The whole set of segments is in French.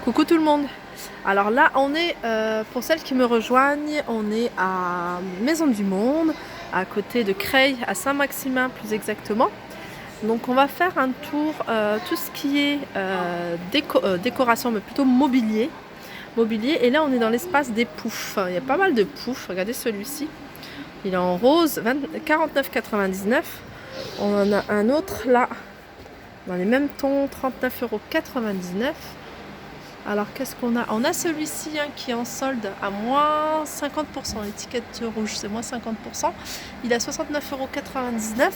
Coucou tout le monde. Alors là on est, pour celles qui me rejoignent, on est à Maison du Monde, à côté de Creil, à Saint-Maximin plus exactement. Donc on va faire un tour, tout ce qui est décoration, mais plutôt mobilier. Et là on est dans l'espace des poufs. Il y a pas mal de poufs, regardez celui-ci. Il est en rose, 49,99 €. On en a un autre là, dans les mêmes tons, 39,99 €. Alors qu'est-ce qu'on a? On a celui-ci qui est en solde à moins 50%, l'étiquette rouge c'est moins 50%. Il est à 69,99 €.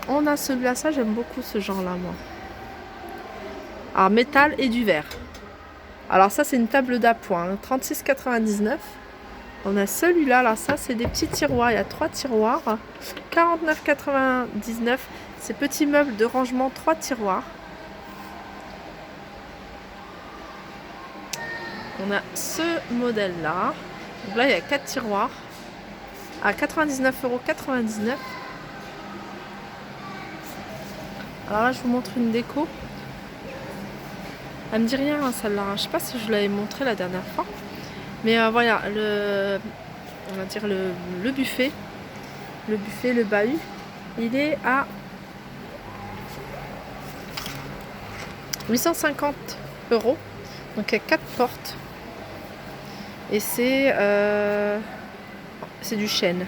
On a celui-là, ça j'aime beaucoup ce genre-là moi. Alors métal et du verre. Alors ça c'est une table d'appoint, 36,99 €. On a celui-là, là ça c'est des petits tiroirs, il y a 3 tiroirs, 49,99 €. Ces petits meubles de rangement, 3 tiroirs. On a ce modèle-là. Donc là, il y a 4 tiroirs à 99,99 €. Alors là, je vous montre une déco. Elle me dit rien, celle-là. Je sais pas si je vous l'avais montré la dernière fois. Mais voilà, on va dire le buffet. Le bahut, il est à 850 €. Donc il y a 4 portes. Et c'est du chêne.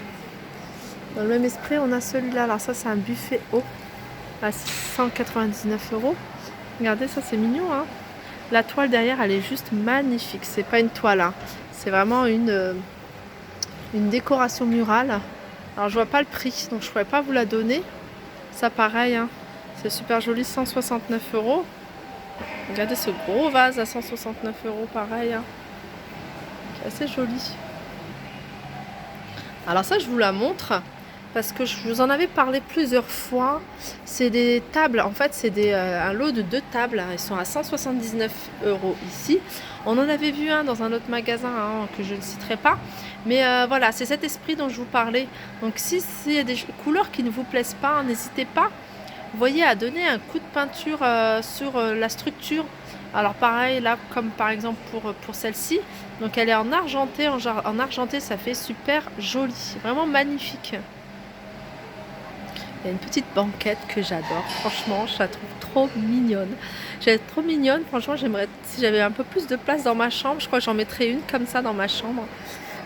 Dans le même esprit, on a celui-là. Alors ça, c'est un buffet haut à 199 €. Regardez, ça c'est mignon. Hein, la toile derrière, elle est juste magnifique. C'est pas une toile, hein. C'est vraiment une décoration murale. Alors je vois pas le prix, donc je pourrais pas vous la donner. Ça pareil, hein. C'est super joli, 169 €. Regardez ce gros vase à 169 € pareil. Hein. Assez joli. Alors ça je vous la montre parce que je vous en avais parlé plusieurs fois. C'est des tables, en fait c'est un lot de 2 tables. Ils sont à 179 € ici. On en avait vu un dans un autre magasin que je ne citerai pas. Mais voilà, c'est cet esprit dont je vous parlais. Donc si il y a des couleurs qui ne vous plaisent pas, n'hésitez pas, vous voyez, à donner un coup de peinture sur la structure. Alors pareil là, comme par exemple pour celle-ci, donc elle est en argenté, en argenté ça fait super joli, vraiment magnifique. Il y a une petite banquette que j'adore, franchement je la trouve trop mignonne. Elle est trop mignonne, franchement j'aimerais, si j'avais un peu plus de place dans ma chambre, je crois que j'en mettrais une comme ça dans ma chambre.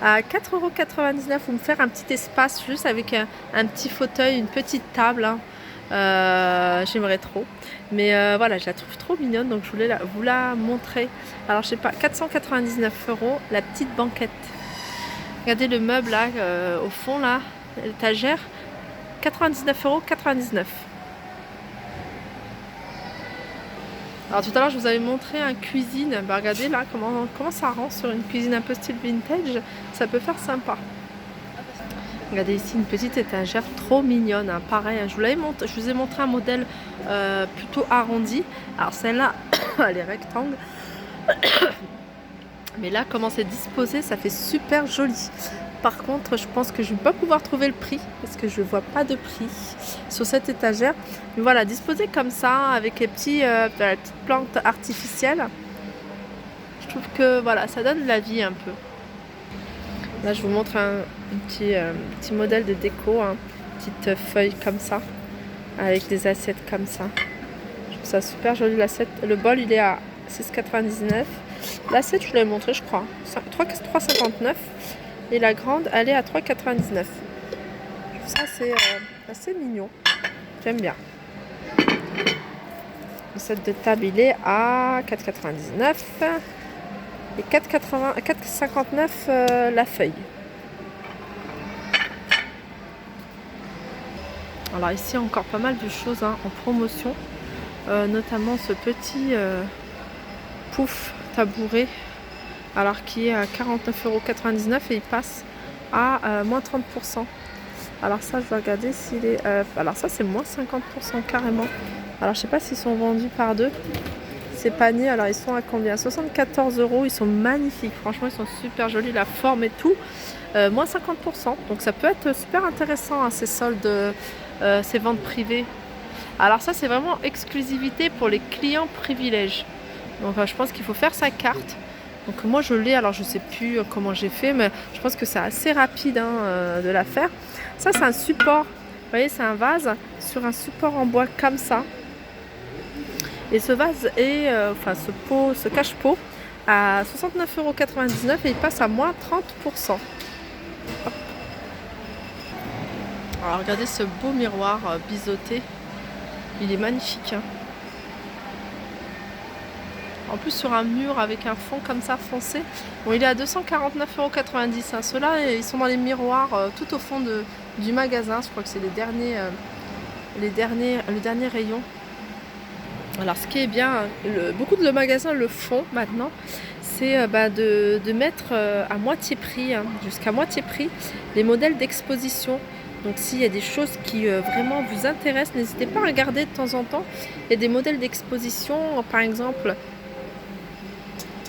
À 4,99 €, vous me faire un petit espace juste avec un petit fauteuil, une petite table. Hein. J'aimerais trop, mais voilà, je la trouve trop mignonne, donc je voulais vous la montrer. Alors je sais pas, 499 € la petite banquette. Regardez le meuble là, au fond là, l'étagère, 99,99 €. Alors tout à l'heure je vous avais montré un cuisine, bah, regardez là comment ça rend sur une cuisine un peu style vintage, ça peut faire sympa. Regardez ici une petite étagère trop mignonne, hein. Pareil, hein, je vous ai montré un modèle plutôt arrondi. Alors celle-là, elle est rectangle. Mais là, comment c'est disposé, ça fait super joli. Par contre, je pense que je ne vais pas pouvoir trouver le prix parce que je ne vois pas de prix sur cette étagère. Mais voilà, disposé comme ça, avec les la petite plante artificielle. Je trouve que voilà, ça donne de la vie un peu. Là, je vous montre un petit modèle de déco, hein. Petite feuille comme ça, avec des assiettes comme ça. Je trouve ça super joli, l'assiette. Le bol, il est à 6,99 €. L'assiette, je vous l'ai montré, je crois, 3,59 €. Et la grande, elle est à 3,99 €. Ça, c'est assez mignon. J'aime bien. Le set de table, il est à 4,99 €. Et 4,59 € la feuille. Alors ici encore pas mal de choses en promotion, notamment ce petit pouf tabouret, alors qui est à 49,99 € et il passe à moins 30%. Alors ça je vais regarder s'il est... alors ça c'est moins 50% carrément. Alors je sais pas s'ils sont vendus par deux. Ces paniers, alors ils sont à combien? 74 €, ils sont magnifiques, franchement ils sont super jolis, la forme et tout. Moins 50%, donc ça peut être super intéressant, hein, ces soldes, ces ventes privées. Alors ça c'est vraiment exclusivité pour les clients privilèges. Donc je pense qu'il faut faire sa carte. Donc moi je l'ai, alors je sais plus comment j'ai fait, mais je pense que c'est assez rapide de la faire. Ça c'est un support, vous voyez, c'est un vase sur un support en bois comme ça. Et ce vase est, ce cache-pot à 69,99 € et il passe à moins 30%. Hop. Alors regardez ce beau miroir biseauté, il est magnifique. Hein. En plus sur un mur avec un fond comme ça foncé. Bon, il est à 249,90 €. Hein. Ceux-là, ils sont dans les miroirs tout au fond du magasin. Je crois que c'est le dernier rayon. Alors ce qui est bien, beaucoup de magasins le font maintenant, c'est de mettre à moitié prix, jusqu'à moitié prix, les modèles d'exposition. Donc s'il y a des choses qui vraiment vous intéressent, n'hésitez pas à regarder de temps en temps. Il y a des modèles d'exposition, par exemple,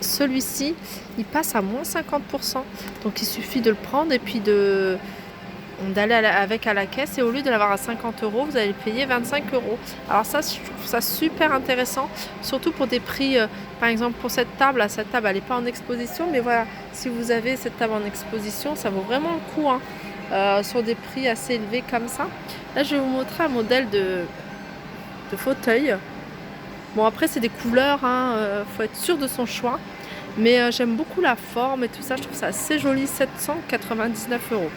celui-ci, il passe à moins 50%. Donc il suffit de le prendre et puis d'aller avec à la caisse, et au lieu de l'avoir à 50 €, vous allez payer 25 €. Alors ça, je trouve ça super intéressant, surtout pour des prix, par exemple pour cette table, là, cette table elle n'est pas en exposition, mais voilà, si vous avez cette table en exposition, ça vaut vraiment le coup, sur des prix assez élevés comme ça. Là, je vais vous montrer un modèle de fauteuil. Bon, après c'est des couleurs, faut être sûr de son choix, mais j'aime beaucoup la forme et tout ça, je trouve ça assez joli, 799 €.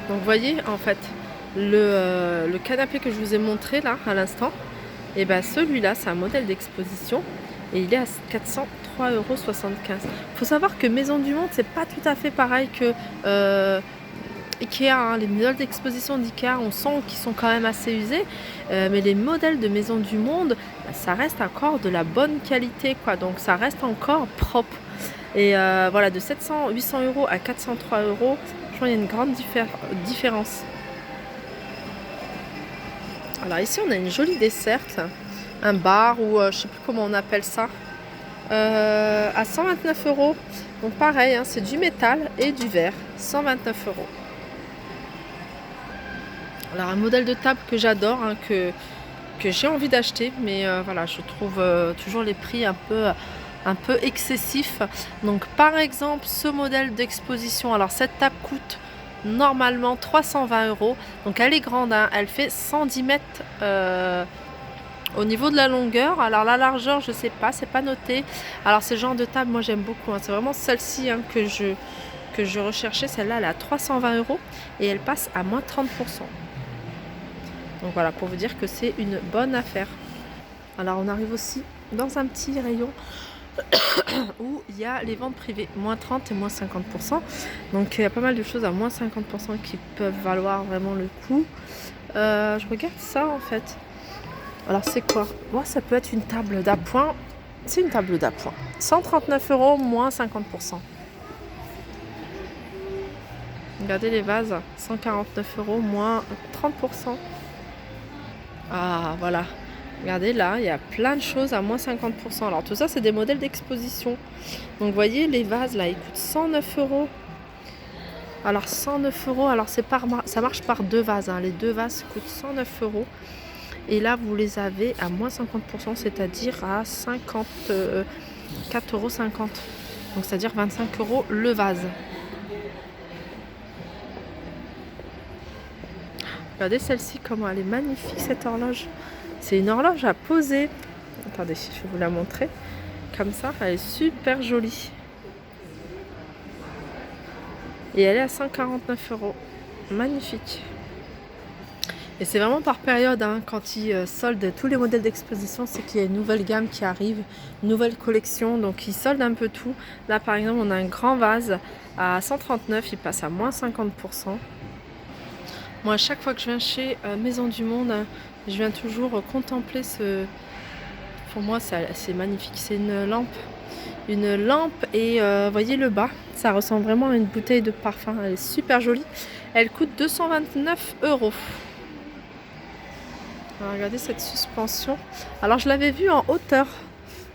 Donc vous voyez, en fait, le canapé que je vous ai montré là à l'instant, et ben celui-là c'est un modèle d'exposition et il est à 403,75 €. Il faut savoir que Maison du Monde, c'est pas tout à fait pareil que Ikea. Hein. Les modèles d'exposition d'Ikea, on sent qu'ils sont quand même assez usés, mais les modèles de Maison du Monde, ça reste encore de la bonne qualité, quoi. Donc ça reste encore propre. Et voilà, de 800 € à 403 €, je crois qu'il y a une grande différence. Alors ici, on a une jolie desserte, un bar ou je sais plus comment on appelle ça, à 129 €. Donc pareil, c'est du métal et du verre, 129 €. Alors un modèle de table que j'adore, que j'ai envie d'acheter, mais voilà, je trouve toujours les prix un peu excessifs. Donc par exemple, ce modèle d'exposition, alors cette table coûte normalement 320 €. Donc elle est grande, elle fait 110 mètres au niveau de la longueur. Alors la largeur, je sais pas, c'est pas noté. Alors ce genre de table, moi j'aime beaucoup. C'est vraiment celle-ci que je recherchais. Celle-là, elle est à 320 € et elle passe à moins 30%. Donc voilà, pour vous dire que c'est une bonne affaire. Alors on arrive aussi dans un petit rayon où il y a les ventes privées, moins 30 et moins 50%. Donc il y a pas mal de choses à moins 50% qui peuvent valoir vraiment le coup. Je regarde ça en fait. Alors c'est quoi? Moi, ça peut être une table d'appoint. C'est une table d'appoint. 139 €, moins 50%. Regardez les vases, 149 €, moins 30%. Ah voilà, regardez là, il y a plein de choses à moins 50%. Alors tout ça, c'est des modèles d'exposition. Donc vous voyez, les vases là, ils coûtent 109 €. Alors 109 €, alors ça marche par deux vases. Les deux vases coûtent 109 €. Et là, vous les avez à moins 50%, c'est-à-dire à 54,50 €. Donc c'est-à-dire 25 € le vase. Regardez celle-ci, comment elle est magnifique, cette horloge. C'est une horloge à poser. Attendez, je vais vous la montrer. Comme ça, elle est super jolie. Et elle est à 149 €. Magnifique. Et c'est vraiment par période, quand ils soldent tous les modèles d'exposition, c'est qu'il y a une nouvelle gamme qui arrive, une nouvelle collection, donc ils soldent un peu tout. Là par exemple, on a un grand vase à 139 €, il passe à moins 50%. Moi, à chaque fois que je viens chez Maison du Monde, je viens toujours contempler ce... Pour moi, c'est magnifique. C'est une lampe. Une lampe et voyez le bas, ça ressemble vraiment à une bouteille de parfum. Elle est super jolie. Elle coûte 229 €. Alors, regardez cette suspension. Alors, je l'avais vue en hauteur.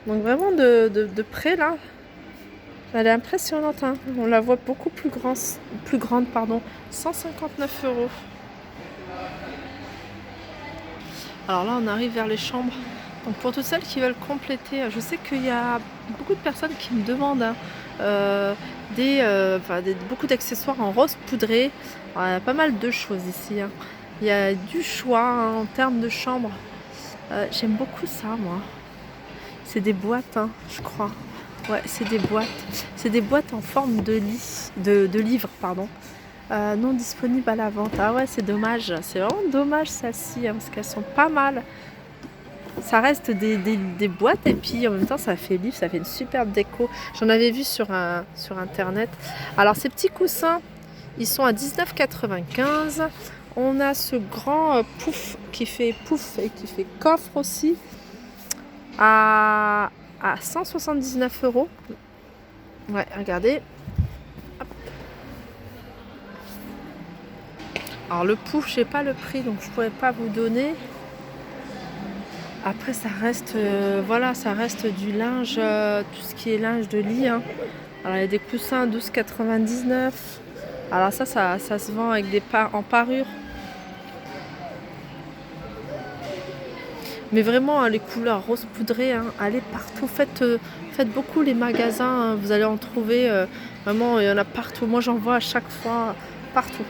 Donc, vraiment de près, là. Elle est impressionnante. On la voit beaucoup plus grande, 159 €. Alors là, on arrive vers les chambres. Donc pour toutes celles qui veulent compléter, je sais qu'il y a beaucoup de personnes qui me demandent beaucoup d'accessoires en rose poudré. Alors, il y a pas mal de choses ici. Il y a du choix en termes de chambre. J'aime beaucoup ça, moi. C'est des boîtes, je crois. Ouais, c'est des boîtes. C'est des boîtes en forme de livre, pardon. Non disponibles à la vente. Ah ouais, c'est dommage. C'est vraiment dommage celles-ci, parce qu'elles sont pas mal. Ça reste des boîtes et puis en même temps ça fait livre, ça fait une superbe déco. J'en avais vu sur internet. Alors ces petits coussins, ils sont à 19,95 €. On a ce grand pouf qui fait pouf et qui fait coffre aussi à 179 €. Ouais, regardez. Hop. Alors le pouf, je sais pas le prix, donc je pourrais pas vous donner. Après ça reste ça reste du linge, tout ce qui est linge de lit. Alors il y a des coussins à 12,99 €. Alors ça se vend avec en parure. Mais vraiment les couleurs rose poudré, allez partout, faites beaucoup les magasins, vous allez en trouver vraiment, il y en a partout. Moi j'en vois à chaque fois partout.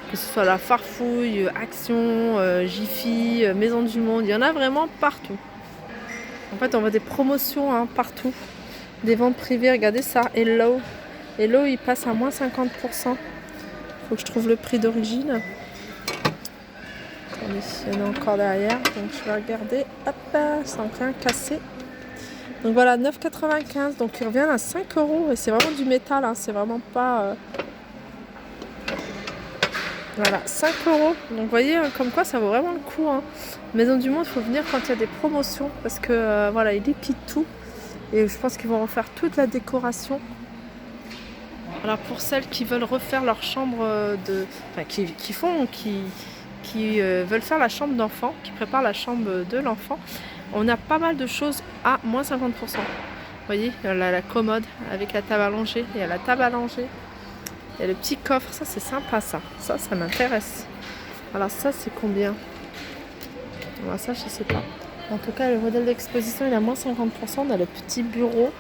Que ce soit la Farfouille, Action, Jiffy, Maison du Monde, il y en a vraiment partout. En fait, on voit des promotions partout, des ventes privées. Regardez ça, Hello, il passe à moins 50%. Faut que je trouve le prix d'origine. Attendez, il y en a encore derrière, donc je vais regarder. Hop, sans rien casser. Donc voilà, 9,95 €, donc il revient à 5 € et c'est vraiment du métal, c'est vraiment pas... Voilà, 5 €. Donc vous voyez, comme quoi ça vaut vraiment le coup. Maison du Monde, il faut venir quand il y a des promotions parce que voilà, ils liquident tout. Et je pense qu'ils vont refaire toute la décoration. Alors pour celles qui veulent refaire leur chambre qui veulent faire la chambre d'enfant, qui préparent la chambre de l'enfant, on a pas mal de choses à moins 50%. Vous voyez, il y a la commode avec la table allongée, il y a la table allongée. Il y a le petit coffre, ça c'est sympa ça. Ça m'intéresse. Alors ça c'est combien? Alors ça je sais pas. En tout cas le modèle d'exposition il est à moins 50%. On a le petit bureau.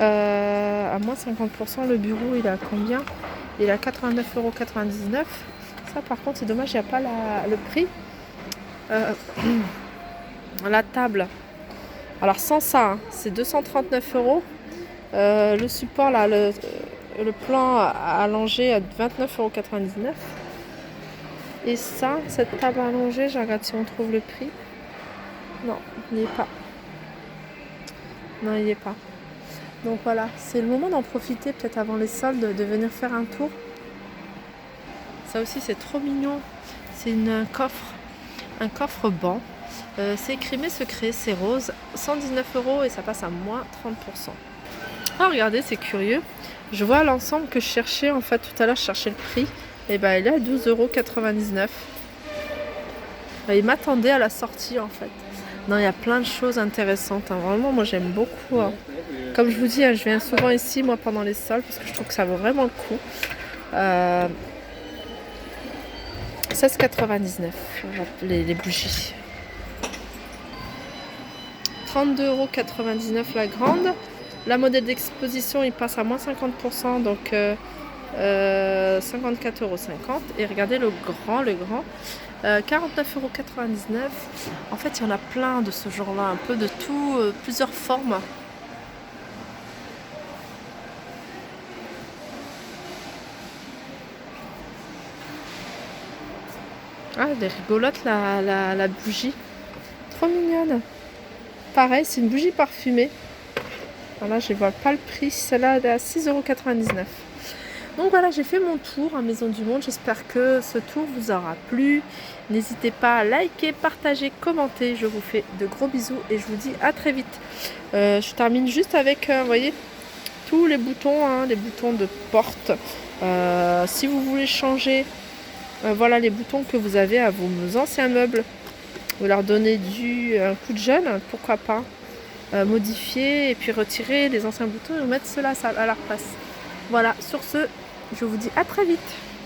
À moins 50%, le bureau il est à combien? Il est à 89,99 €. Ça par contre c'est dommage, il n'y a pas le prix. La table. Alors sans ça, c'est 239 €. Le support là, le plan allongé à 29,99 €. Et ça, cette table allongée, je regarde si on trouve le prix. Non, il n'y est pas. Non, il n'y est pas. Donc voilà, c'est le moment d'en profiter peut-être avant les soldes, de venir faire un tour. Ça aussi c'est trop mignon. C'est un coffre banc. C'est écrit mais secret, c'est rose, 119 € et ça passe à moins 30%. Ah regardez, c'est curieux. Je vois l'ensemble que je cherchais en fait tout à l'heure, je cherchais le prix. Et il est à 12,99 €. Il m'attendait à la sortie en fait. Non, il y a plein de choses intéressantes. Vraiment, moi j'aime beaucoup. Comme je vous dis, je viens souvent ici moi pendant les soldes parce que je trouve que ça vaut vraiment le coup. 16,99 € les bougies. 32,99 € la grande. La modèle d'exposition il passe à moins 50%, donc 54,50 €. Et regardez le grand, 49,99 €. En fait il y en a plein de ce genre-là, un peu de tout, plusieurs formes. Ah, elle est rigolote la bougie. Trop mignonne. Pareil, c'est une bougie parfumée. Voilà, je ne vois pas le prix. Celle-là elle est à 6,99 €. Donc voilà, j'ai fait mon tour à Maison du Monde. J'espère que ce tour vous aura plu. N'hésitez pas à liker, partager, commenter. Je vous fais de gros bisous et je vous dis à très vite. Je termine juste avec, vous voyez, tous les boutons, les boutons de porte. Si vous voulez changer, voilà les boutons que vous avez à vos anciens meubles. Vous leur donnez un coup de jeune, pourquoi pas. Modifier et puis retirer les anciens boutons et mettre cela à leur place. Voilà, sur ce, je vous dis à très vite.